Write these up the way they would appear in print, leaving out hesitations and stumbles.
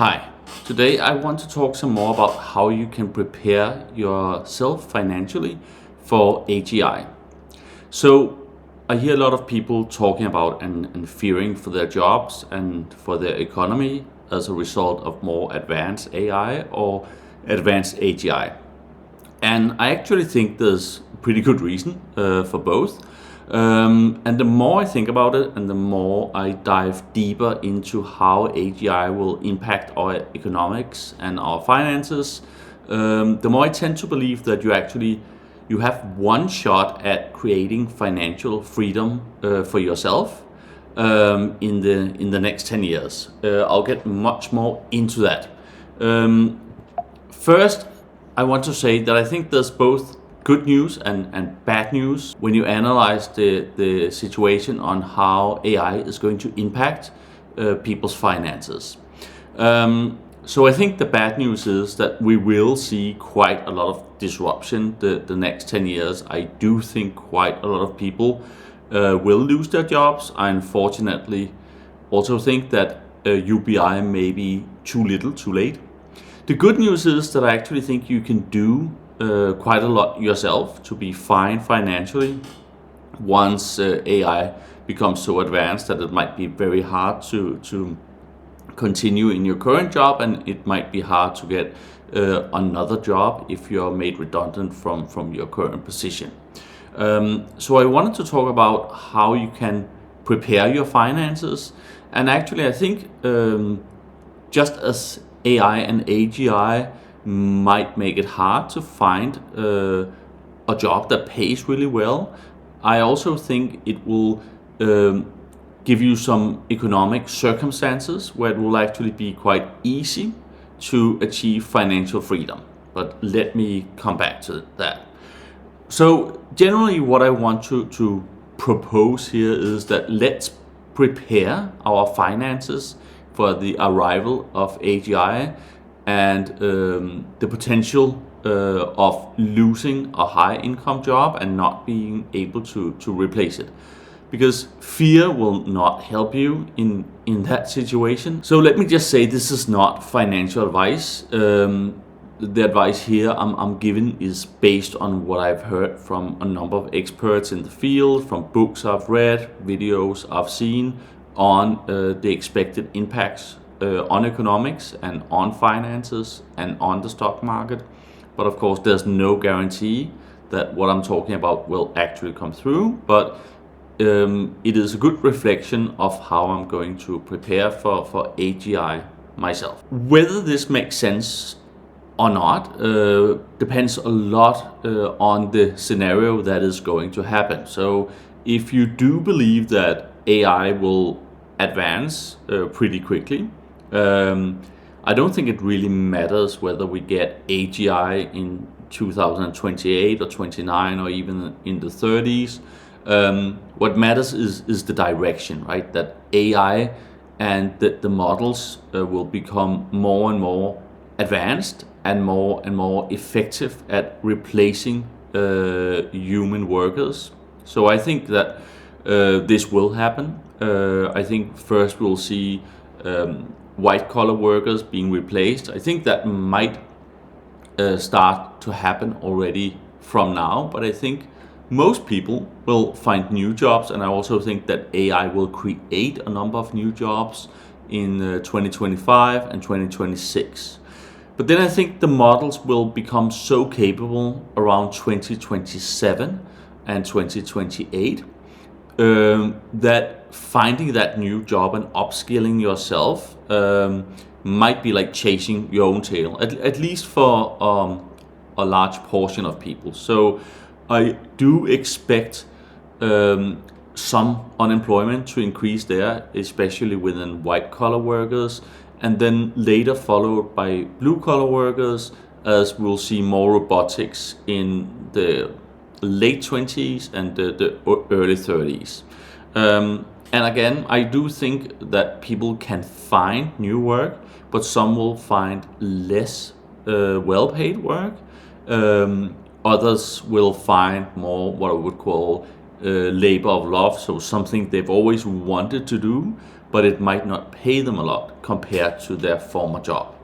Hi, today I want to talk some more about how you can prepare yourself financially for AGI. So I hear a lot of people talking about and fearing for their jobs and for their economy as a result of more advanced AI or advanced AGI. And I actually think there's pretty good reason for both. And the more I think about it and the more I dive deeper into how AGI will impact our economics and our finances, the more I tend to believe that you have one shot at creating financial freedom for yourself in the next 10 years. I'll get much more into that. First, I want to say that I think there's both good news and bad news when you analyze the situation on how AI is going to impact people's finances. So I think the bad news is that we will see quite a lot of disruption the next 10 years. I do think quite a lot of people will lose their jobs. I unfortunately also think that UBI may be too little, too late. The good news is that I actually think you can do quite a lot yourself to be fine financially once AI becomes so advanced that it might be very hard to continue in your current job, and it might be hard to get another job if you're made redundant from your current position. So I wanted to talk about how you can prepare your finances, and actually I think just as AI and AGI might make it hard to find a job that pays really well, I also think it will give you some economic circumstances where it will actually be quite easy to achieve financial freedom. But let me come back to that. So generally what I want to propose here is that let's prepare our finances for the arrival of AGI and the potential of losing a high income job and not being able to replace it. Because fear will not help you in that situation. So let me just say this is not financial advice. The advice here I'm giving is based on what I've heard from a number of experts in the field, from books I've read, videos I've seen on the expected impacts on economics and on finances and on the stock market. But of course there's no guarantee that what I'm talking about will actually come through, but it is a good reflection of how I'm going to prepare for AGI myself. Whether this makes sense or not depends a lot on the scenario that is going to happen. So if you do believe that AI will advance pretty quickly, I don't think it really matters whether we get AGI in 2028 or 29 or even in the 30s. What matters is the direction, right? That AI and the models will become more and more advanced and more effective at replacing human workers. So I think that this will happen. I think first we'll see white collar workers being replaced. I think that might start to happen already from now, but I think most people will find new jobs, and I also think that AI will create a number of new jobs in 2025 and 2026. But then I think the models will become so capable around 2027 and 2028 that finding that new job and upskilling yourself might be like chasing your own tail, at least for a large portion of people. So I do expect some unemployment to increase there, especially within white collar workers, and then later followed by blue collar workers, as we'll see more robotics in the late 20s and the early 30s. And again, I do think that people can find new work, but some will find less well-paid work. Others will find more what I would call labor of love, so something they've always wanted to do, but it might not pay them a lot compared to their former job.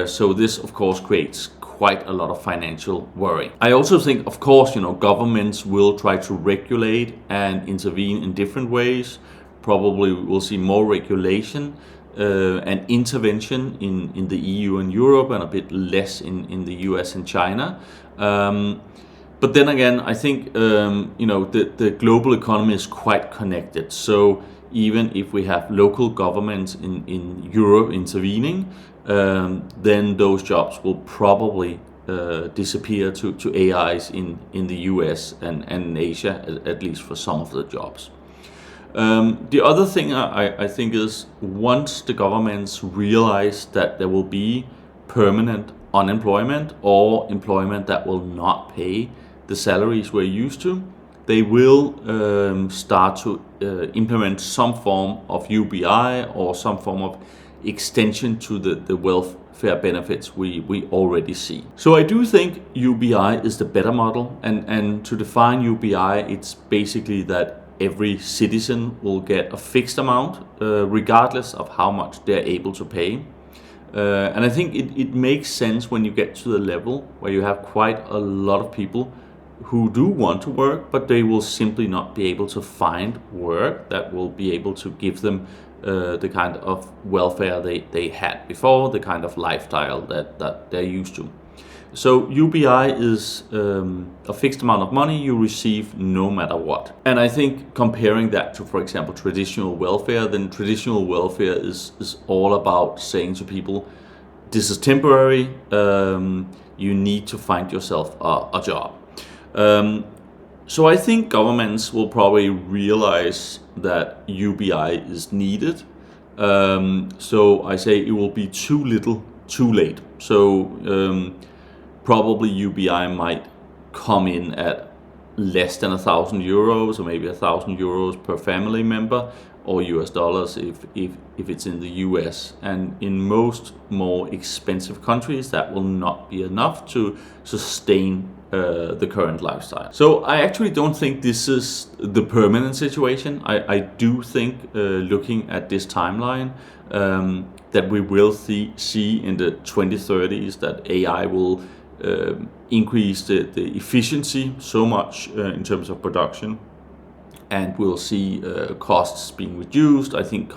So this, of course, creates quite a lot of financial worry. I also think, of course, governments will try to regulate and intervene in different ways. Probably we'll see more regulation and intervention in the EU and Europe, and a bit less in the US and China. But then again, I think the global economy is quite connected. So even if we have local governments in Europe intervening, then those jobs will probably disappear to AIs in the US and in Asia, at least for some of the jobs. The other thing I think is, once the governments realize that there will be permanent unemployment or employment that will not pay the salaries we're used to, they will start to implement some form of UBI or some form of extension to the welfare benefits we already see. So I do think UBI is the better model, and to define UBI, it's basically that every citizen will get a fixed amount regardless of how much they're able to pay. And I think it makes sense when you get to the level where you have quite a lot of people who do want to work, but they will simply not be able to find work that will be able to give them the kind of welfare they had before, the kind of lifestyle that they're used to. So UBI is a fixed amount of money you receive no matter what. And I think comparing that to, for example, traditional welfare, then traditional welfare is all about saying to people, this is temporary, you need to find yourself a job. So I think governments will probably realize that UBI is needed. So I say it will be too little, too late. So probably UBI might come in at less than €1,000, or maybe €1,000 per family member, or US dollars if it's in the US. And in most more expensive countries, that will not be enough to sustain the current lifestyle. So I actually don't think this is the permanent situation. I do think, looking at this timeline, that we will see in the 2030s that AI will increase the efficiency so much in terms of production, and we'll see costs being reduced. I think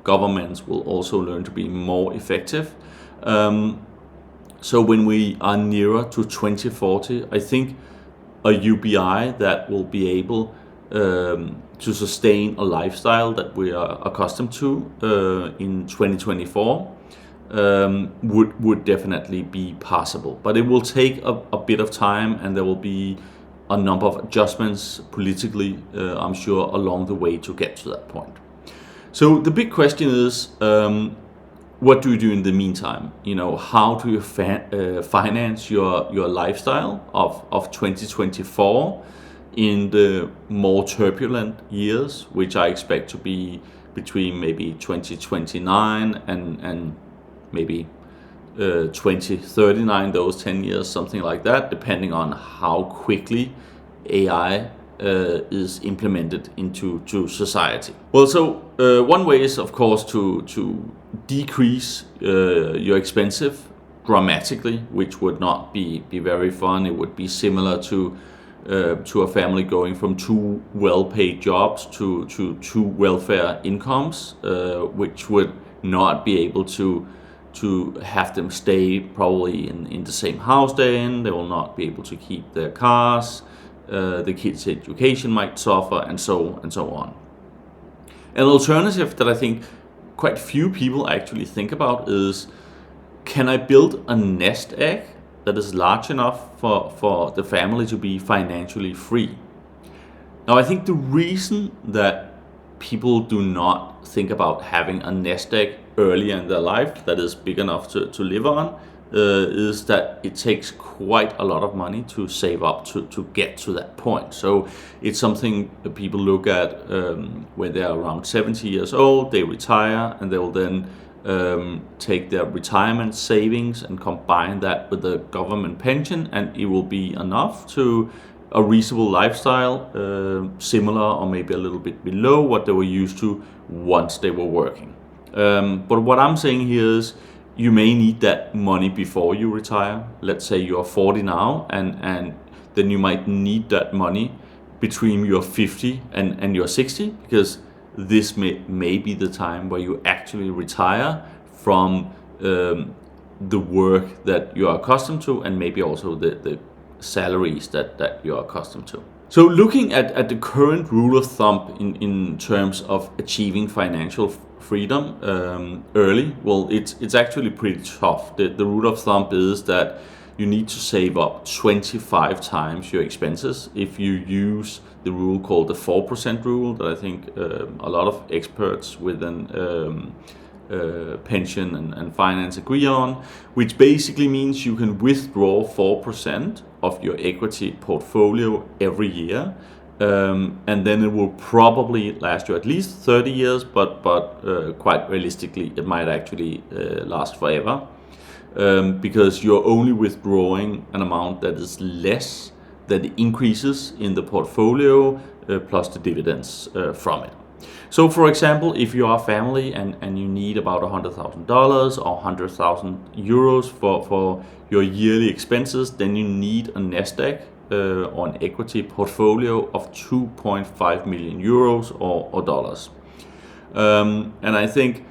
governments will also learn to be more effective. So when we are nearer to 2040, I think a UBI that will be able to sustain a lifestyle that we are accustomed to in 2024 would definitely be possible. But it will take a bit of time, and there will be a number of adjustments politically, I'm sure, along the way to get to that point. So the big question is, what do you do in the meantime? How do you finance your lifestyle of 2024 in the more turbulent years, which I expect to be between maybe 2029 and maybe 2039, those 10 years, something like that, depending on how quickly AI is implemented into society. Well, so one way is, of course, to decrease your expenses dramatically, which would not be very fun. It would be similar to a family going from two well-paid jobs to two welfare incomes, which would not be able to have them stay probably in the same house they're in. They will not be able to keep their cars. The kids' education might suffer, and so on. An alternative that I think quite few people actually think about is, can I build a nest egg that is large enough for the family to be financially free? Now, I think the reason that people do not think about having a nest egg earlier in their life that is big enough to live on is that it takes quite a lot of money to save up to get to that point. So it's something that people look at when they're around 70 years old, they retire, and they will then take their retirement savings and combine that with the government pension, and it will be enough to a reasonable lifestyle, similar or maybe a little bit below what they were used to once they were working. But what I'm saying here is you may need that money before you retire. Let's say you're 40 now, and then you might need that money between you're 50 and you're 60, because this may be the time where you actually retire from the work that you are accustomed to, and maybe also the salaries that you're accustomed to. So looking at the current rule of thumb in terms of achieving financial freedom early, well, it's actually pretty tough. The rule of thumb is that you need to save up 25 times your expenses if you use the rule called the 4% rule that I think a lot of experts within pension and finance agree on, which basically means you can withdraw 4% of your equity portfolio every year, and then it will probably last you at least 30 years, but quite realistically it might actually last forever, because you're only withdrawing an amount that is less than the increases in the portfolio plus the dividends from it. So for example, if you are a family and you need about $100,000 or 100,000 euros for your yearly expenses, then you need a Nasdaq or an equity portfolio of 2.5 million euros or dollars. And I think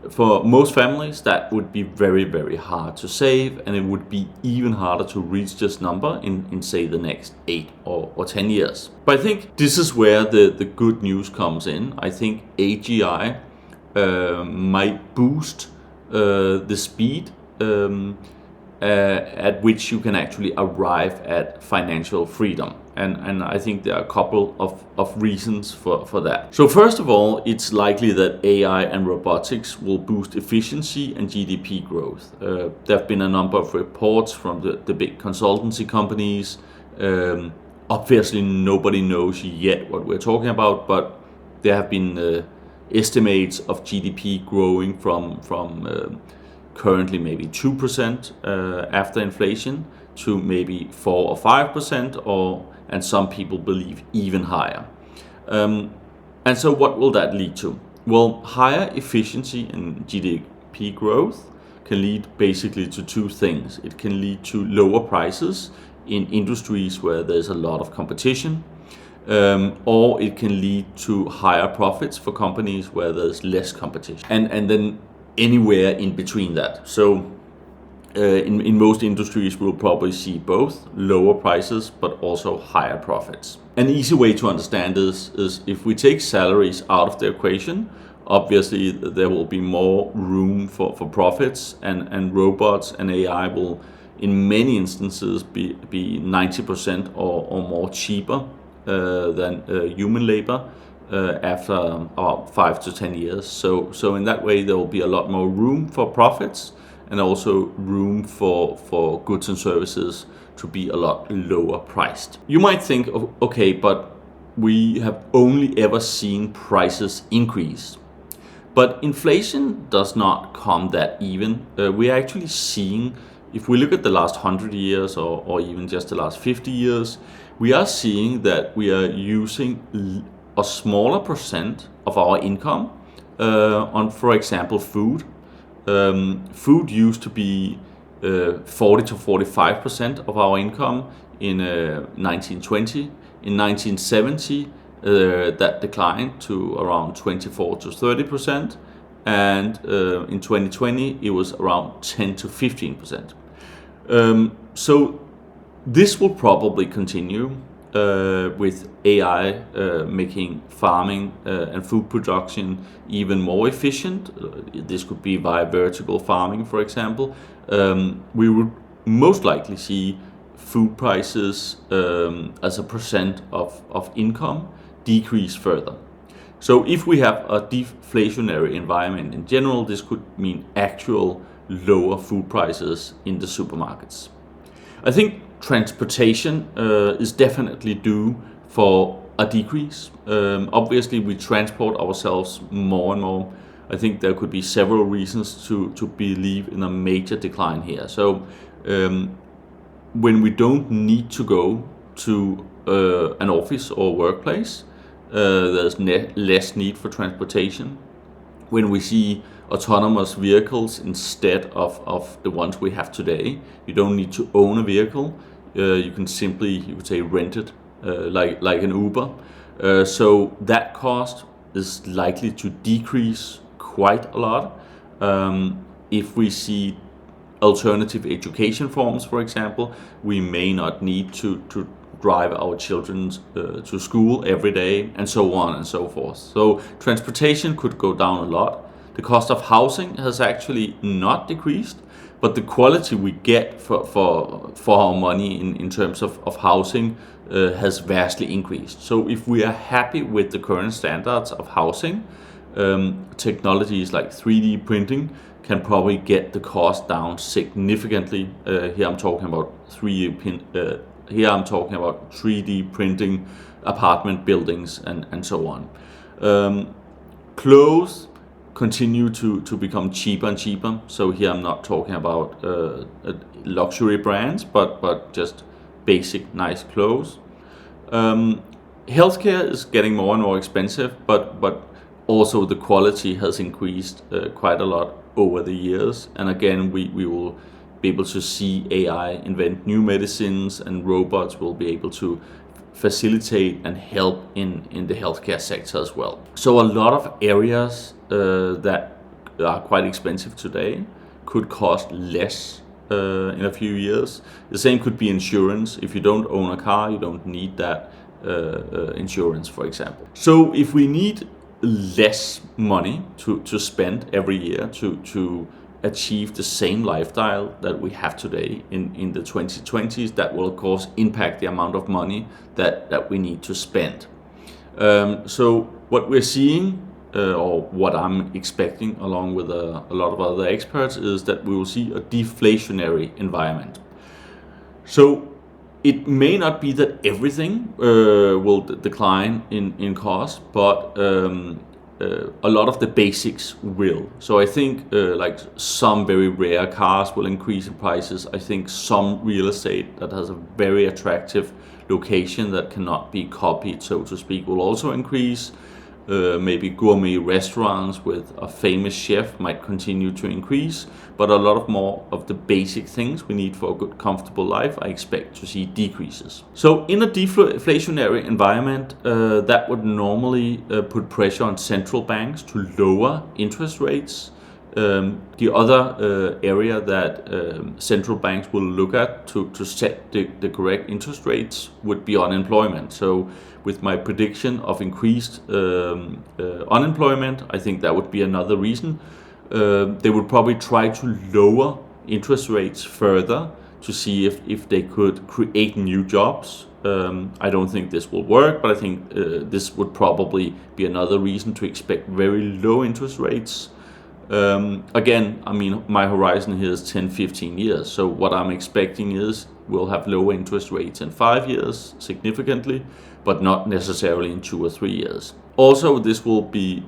for most families that would be very, very hard to save, and it would be even harder to reach this number in say the next 8 or 10 years. But I think this is where the good news comes in. I think AGI might boost the speed at which you can actually arrive at financial freedom. And I think there are a couple of reasons for that. So first of all, it's likely that AI and robotics will boost efficiency and GDP growth. There have been a number of reports from the big consultancy companies. Obviously, nobody knows yet what we're talking about, but there have been estimates of GDP growing from currently maybe 2% after inflation to maybe 4 or 5%, and some people believe even higher. And so what will that lead to? Well, higher efficiency and GDP growth can lead basically to two things. It can lead to lower prices in industries where there's a lot of competition, or it can lead to higher profits for companies where there's less competition, and then anywhere in between that. So in most industries we'll probably see both lower prices but also higher profits. An easy way to understand this is if we take salaries out of the equation, obviously there will be more room for profits, and robots and AI will in many instances be 90% or more cheaper than human labor after about 5 to 10 years. So in that way there will be a lot more room for profits, and also room for goods and services to be a lot lower priced. You might think, okay, but we have only ever seen prices increase. But inflation does not come that even. We're actually seeing, if we look at the last 100 years or even just the last 50 years, we are seeing that we are using a smaller percent of our income on, for example, food. Food used to be 40 to 45% of our income in 1920. In 1970, that declined to around 24 to 30%, and in 2020 it was around 10 to 15%. So this will probably continue with AI making farming and food production even more efficient. This could be via vertical farming, for example. We would most likely see food prices as a percent of income decrease further. So if we have a deflationary environment in general, this could mean actual lower food prices in the supermarkets. I think transportation is definitely due for a decrease. Obviously, we transport ourselves more and more. I think there could be several reasons to believe in a major decline here. So when we don't need to go to an office or workplace. There's less need for transportation. When we see autonomous vehicles instead of the ones we have today, you don't need to own a vehicle. You can simply, you could say, rent it like an Uber. So that cost is likely to decrease quite a lot. If we see alternative education forms, for example, we may not need to drive our children to school every day, and so on and so forth. So transportation could go down a lot. The cost of housing has actually not decreased, but the quality we get for our money in terms of housing has vastly increased. So if we are happy with the current standards of housing, technologies like 3D printing can probably get the cost down significantly. Here I'm talking about 3D printing apartment buildings and so on. Clothes continue to become cheaper and cheaper. So here I'm not talking about luxury brands, but just basic nice clothes. Healthcare is getting more and more expensive, but also the quality has increased quite a lot over the years. And again, we will be able to see AI invent new medicines, and robots will be able to facilitate and help in the healthcare sector as well. So a lot of areas that are quite expensive today could cost less in a few years. The same could be insurance. If you don't own a car, you don't need that insurance, for example. So if we need less money to spend every year to achieve the same lifestyle that we have today in the 2020s, that will of course impact the amount of money that we need to spend. So what we're seeing, or what I'm expecting along with a lot of other experts, is that we will see a deflationary environment. So it may not be that everything will decline in cost, but a lot of the basics will. So I think like some very rare cars will increase in prices. I think some real estate that has a very attractive location that cannot be copied, so to speak, will also increase. Maybe gourmet restaurants with a famous chef might continue to increase, but a lot of more of the basic things we need for a good, comfortable life, I expect to see decreases. So in a deflationary environment, that would normally put pressure on central banks to lower interest rates. The other area that central banks will look at to set the correct interest rates would be unemployment. So with my prediction of increased unemployment, I think that would be another reason. They would probably try to lower interest rates further to see if they could create new jobs. I don't think this will work, but I think this would probably be another reason to expect very low interest rates. Again, I mean, my horizon here is 10-15 years. So what I'm expecting is we'll have lower interest rates in 5 years significantly, but not necessarily in 2 or 3 years. Also, this will be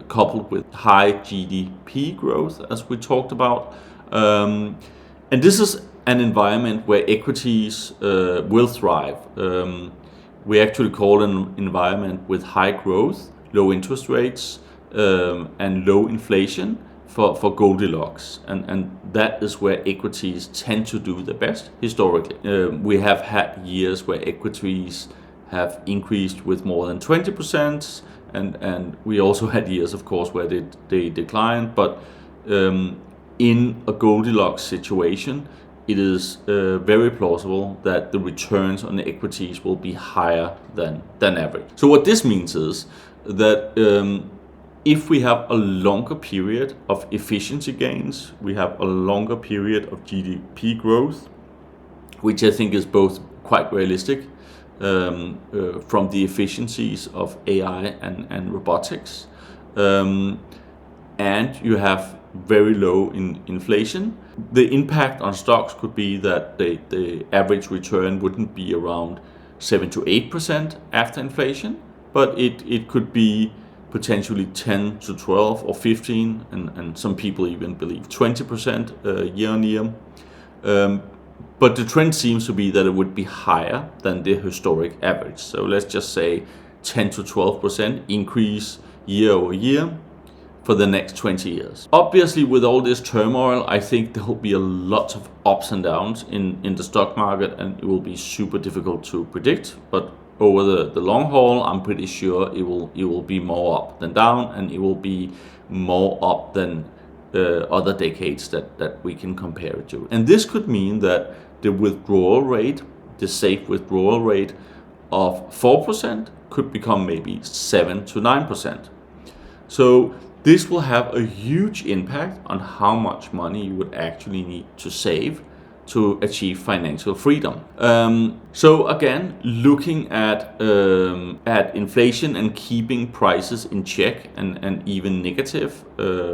coupled with high GDP growth, as we talked about. And this is an environment where equities will thrive. We actually call it an environment with high growth, low interest rates, and low inflation for Goldilocks, and that is where equities tend to do the best historically. We have had years where equities have increased with more than 20%, and we also had years, of course, where they declined, but in a Goldilocks situation, it is very plausible that the returns on the equities will be higher than average. So what this means is that if we have a longer period of efficiency gains, we have a longer period of GDP growth, which I think is both quite realistic from the efficiencies of AI and robotics, and you have very low inflation. The impact on stocks could be that the average return wouldn't be around 7 to 8% after inflation, but it could be potentially 10 to 12 or 15, and some people even believe 20% year on year. But the trend seems to be that it would be higher than the historic average. So let's just say 10 to 12% increase year over year for the next 20 years. Obviously, with all this turmoil, I think there will be a lot of ups and downs in the stock market, and it will be super difficult to predict. But over the long haul, I'm pretty sure it will be more up than down, and it will be more up than other decades that we can compare it to. And this could mean that the withdrawal rate, the safe withdrawal rate of 4% could become maybe 7 to 9%. So this will have a huge impact on how much money you would actually need to save to achieve financial freedom. So again, looking at inflation and keeping prices in check and even negative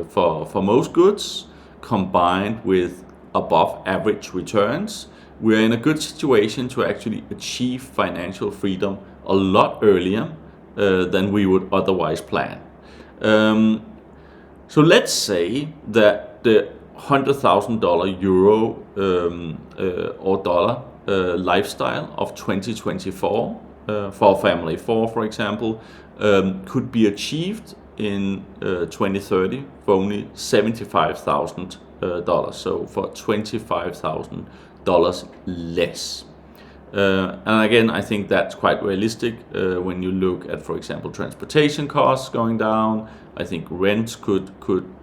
for most goods, combined with above average returns, we're in a good situation to actually achieve financial freedom a lot earlier than we would otherwise plan. So let's say that the $100,000 euro or dollar lifestyle of 2024 for family 4, for example, could be achieved in 2030 for only $75,000. So for $25,000 less. And again, I think that's quite realistic when you look at, for example, transportation costs going down. I think rents could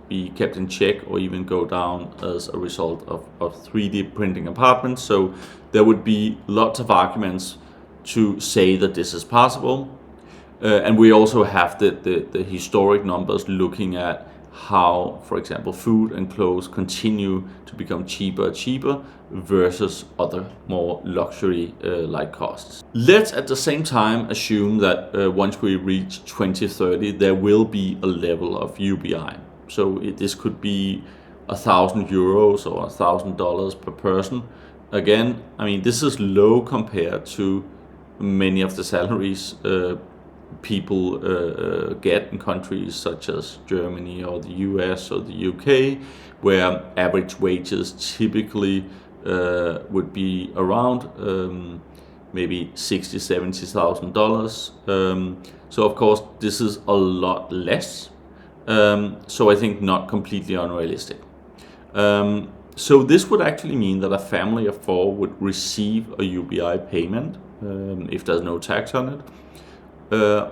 be kept in check or even go down as a result of 3D printing apartments. So there would be lots of arguments to say that this is possible. And we also have the historic numbers looking at how, for example, food and clothes continue to become cheaper and cheaper versus other more luxury like costs. Let's at the same time assume that once we reach 2030, there will be a level of UBI. So this could be €1,000 or $1,000 per person. Again, I mean, this is low compared to many of the salaries people get in countries such as Germany or the US or the UK, where average wages typically would be around maybe $60,000-$70,000. So of course this is a lot less. So I think not completely unrealistic. So this would actually mean that a family of 4 would receive a UBI payment, if there's no tax on it,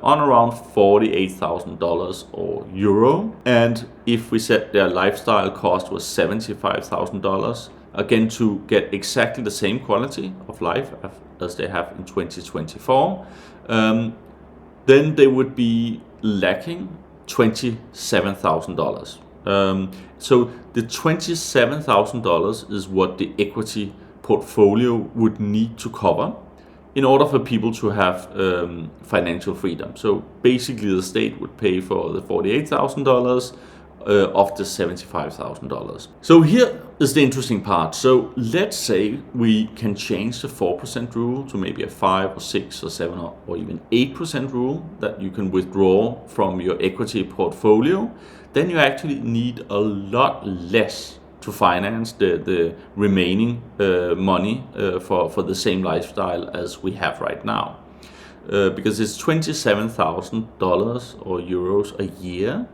on around $48,000 or euro. And if we said their lifestyle cost was $75,000, again to get exactly the same quality of life as they have in 2024, then they would be lacking $27,000. So the $27,000 is what the equity portfolio would need to cover in order for people to have financial freedom. So basically the state would pay for the $48,000 of the $75,000. So here is the interesting part. So let's say we can change the 4% rule to maybe a 5 or 6 or 7 or even 8% rule that you can withdraw from your equity portfolio. Then you actually need a lot less to finance the remaining money for the same lifestyle as we have right now. Because it's $27,000 or euros a year,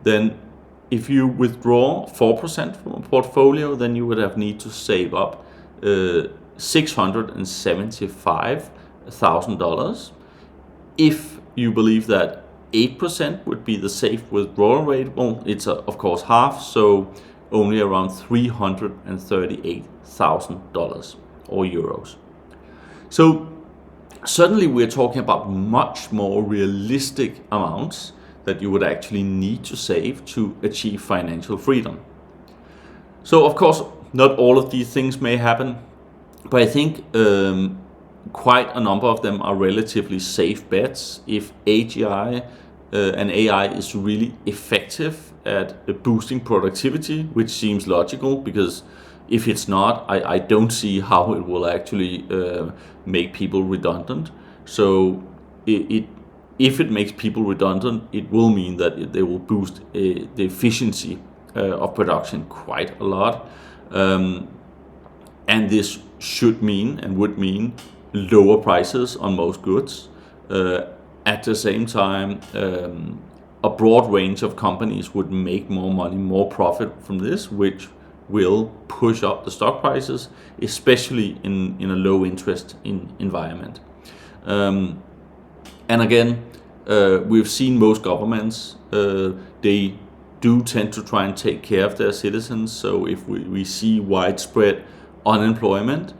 then if you withdraw 4% from a portfolio, then you would have need to save up $675,000. If you believe that 8% would be the safe withdrawal rate, well, it's of course half, so only around $338,000 or euros. So suddenly we're talking about much more realistic amounts that you would actually need to save to achieve financial freedom. So of course, not all of these things may happen, but I think quite a number of them are relatively safe bets if AGI and AI is really effective at boosting productivity, which seems logical, because if it's not, I don't see how it will actually make people redundant. So if it makes people redundant, it will mean that they will boost the efficiency of production quite a lot. and this should mean and would mean lower prices on most goods. At the same time, a broad range of companies would make more money, more profit from this, which will push up the stock prices, especially in a low interest environment. And again, we've seen most governments, they do tend to try and take care of their citizens. So if we see widespread unemployment,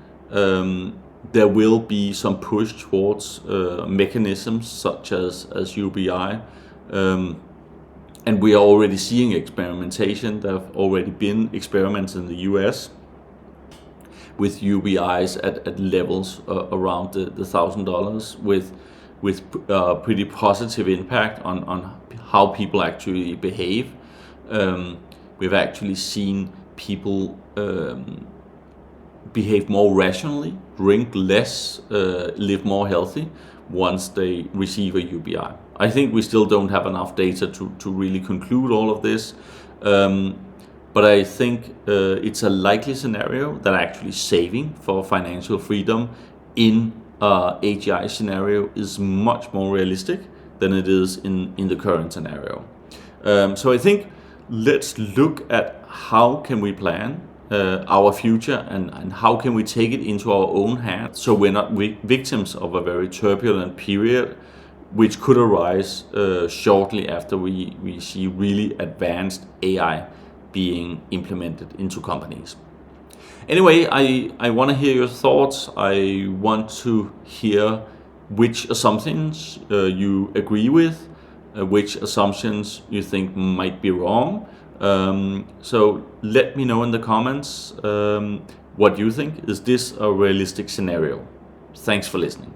there will be some push towards mechanisms such as UBI. And we are already seeing experimentation. There have already been experiments in the US with UBIs at levels around the $1,000 with pretty positive impact on how people actually behave. We've actually seen people behave more rationally, drink less, live more healthy once they receive a UBI. I think we still don't have enough data to really conclude all of this, but I think it's a likely scenario that actually saving for financial freedom in AGI scenario is much more realistic than it is in the current scenario. So I think let's look at how can we plan our future and how can we take it into our own hands so we're not victims of a very turbulent period which could arise shortly after we see really advanced AI being implemented into companies. Anyway, I want to hear your thoughts. I want to hear which assumptions you agree with, which assumptions you think might be wrong. So let me know in the comments what you think. Is this a realistic scenario? Thanks for listening.